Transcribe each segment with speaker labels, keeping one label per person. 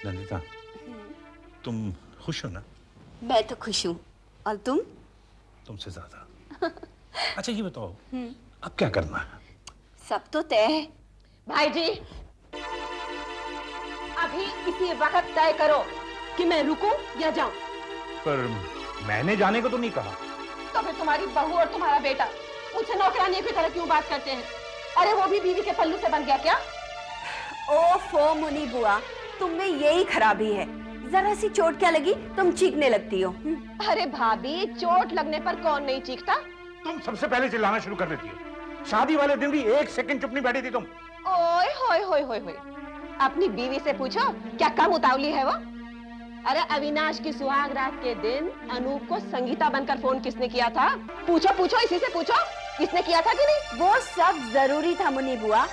Speaker 1: नंदिता, तुम खुश हो ना?
Speaker 2: मैं तो खुश हूँ, और तुम?
Speaker 1: तुमसे ज्यादा। अच्छा ये बताओ, अब क्या करना है?
Speaker 2: सब तो तय है।
Speaker 3: भाई जी, अभी इसी वक्त तय करो कि मैं रुकूं या जाऊं।
Speaker 1: पर मैंने जाने को तो नहीं कहा।
Speaker 3: तो फिर तुम्हारी बहू और तुम्हारा बेटा मुझसे नौकरानी की तरह क्यों बात करते हैं? अरे वो भी बीवी के पल्लू से बन गया क्या?
Speaker 2: ओफो मुनी बुआ, तुम में यही खराबी है। जरा सी चोट क्या लगी तुम चीखने लगती हो।
Speaker 3: अरे भाभी, चोट लगने पर कौन नहीं चीखता?
Speaker 1: तुम सबसे पहले चिल्लाना शुरू कर देती हो। शादी वाले दिन भी एक सेकंड चुप नहीं बैठी थी तुम।
Speaker 3: ओए होए होए होए होए, अपनी बीवी से पूछो क्या कम उतावली है वो? अरे अविनाश की सुहाग रात के दिन अनूप को संगीता बनकर फोन किसने किया था? पूछो पूछो, इसी से पूछो, किसने किया था कि नहीं?
Speaker 2: वो सब जरूरी था मुनी बुआ,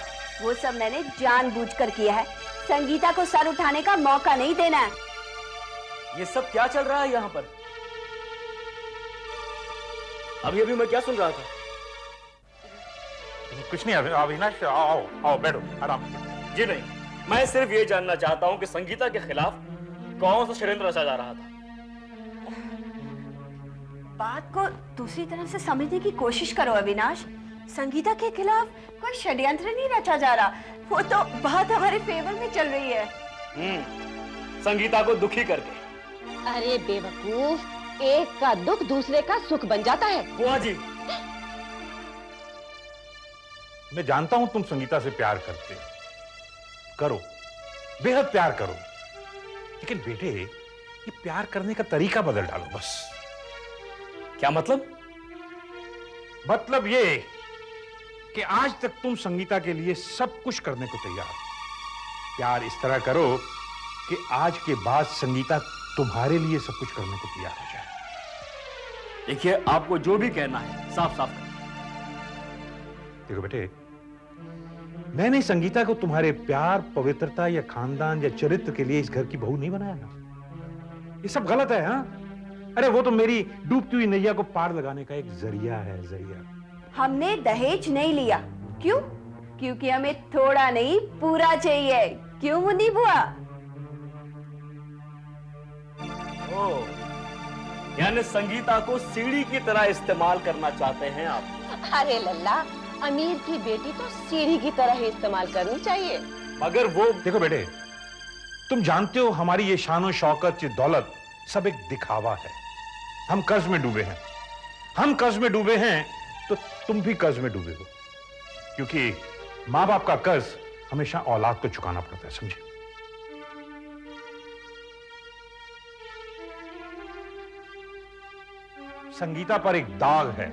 Speaker 2: वो सब मैंने जानबूझकर किया है। संगीता को सर उठाने का मौका नहीं देना है।
Speaker 4: ये सब क्या चल रहा है यहाँ पर? अभी मैं क्या सुन रहा था?
Speaker 1: कुछ नहीं अविनाश, आओ आओ बैठो आराम से।
Speaker 4: जी नहीं, मैं सिर्फ ये जानना चाहता हूँ कि संगीता के खिलाफ कौन सा षड्यंत्र रचा जा रहा था।
Speaker 2: बात को दूसरी तरफ से समझने की कोशिश करो अविनाश। संगीता के खिलाफ कोई षड्यंत्र नहीं रचा जा रहा, वो तो बात हमारे फेवर में चल रही है।
Speaker 4: संगीता को दुखी करके।
Speaker 3: अरे बेवकूफ, एक का दुख दूसरे का सुख बन जाता है।
Speaker 4: बुआ जी,
Speaker 1: मैं जानता हूं तुम संगीता से प्यार करते हो, करो, बेहद प्यार करो, लेकिन बेटे ये प्यार करने का तरीका बदल डालो बस।
Speaker 4: क्या मतलब?
Speaker 1: मतलब ये कि आज तक तुम संगीता के लिए सब कुछ करने को तैयार हो। प्यार इस तरह करो कि आज के बाद संगीता तुम्हारे लिए सब कुछ करने को तैयार हो जाए।
Speaker 4: देखिए, आपको जो भी कहना है साफ साफ करिए।
Speaker 1: देखो बेटे, मैंने संगीता को तुम्हारे प्यार, पवित्रता या खानदान या चरित्र के लिए इस घर की बहू नहीं बनाया ना। ये सब गलत है। हाँ, अरे वो तो मेरी डूबती हुई नैया को पार लगाने का एक जरिया है, जरिया।
Speaker 2: हमने दहेज नहीं लिया। क्यों? क्योंकि हमें थोड़ा नहीं पूरा चाहिए। क्यों मुन्नी बुआ?
Speaker 4: यानी संगीता को सीढ़ी की तरह इस्तेमाल करना चाहते हैं आप?
Speaker 3: अरे लल्ला, अमीर की बेटी तो सीढ़ी की तरह ही इस्तेमाल करनी चाहिए।
Speaker 4: मगर वो
Speaker 1: देखो बेटे, तुम जानते हो हमारी ये शान और शौकत, ये दौलत सब एक दिखावा है। हम कर्ज में डूबे हैं। हम कर्ज में डूबे हैं तो तुम भी कर्ज में डूबे हो, क्योंकि मां बाप का कर्ज हमेशा औलाद को चुकाना पड़ता है, समझे? संगीता पर एक दाग है,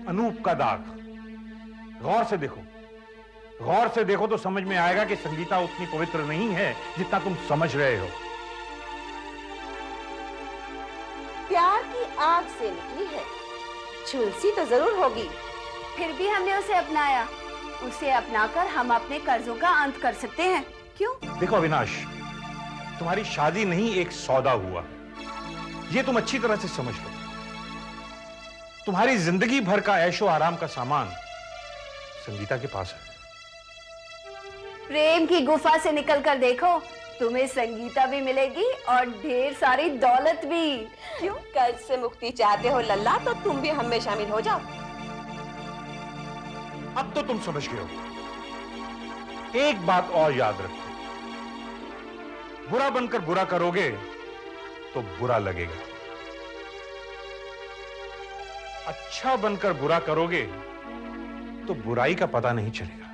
Speaker 1: अनूप का दाग। गौर से देखो, गौर से देखो तो समझ में आएगा कि संगीता उतनी पवित्र नहीं है जितना तुम समझ रहे हो।
Speaker 3: प्यार की आग से निकली है, झुलसी तो जरूर होगी।
Speaker 2: फिर भी हमने उसे अपनाया। उसे अपनाकर हम अपने कर्जों का अंत कर सकते हैं। क्यों?
Speaker 1: देखो अविनाश, तुम्हारी शादी नहीं एक सौदा हुआ, ये तुम अच्छी तरह से समझ लो। तुम्हारी जिंदगी भर का ऐशो आराम का सामान संगीता के पास है।
Speaker 2: प्रेम की गुफा से निकलकर देखो, तुम्हें संगीता भी मिलेगी और ढेर सारी दौलत भी।
Speaker 3: क्यों? कर्ज से मुक्ति चाहते हो लल्ला, तो तुम भी हम में शामिल हो जाओ।
Speaker 1: अब तो तुम समझ गए हो। एक बात और याद रखो, बुरा बनकर बुरा करोगे तो बुरा लगेगा, अच्छा बनकर बुरा करोगे तो बुराई का पता नहीं चलेगा।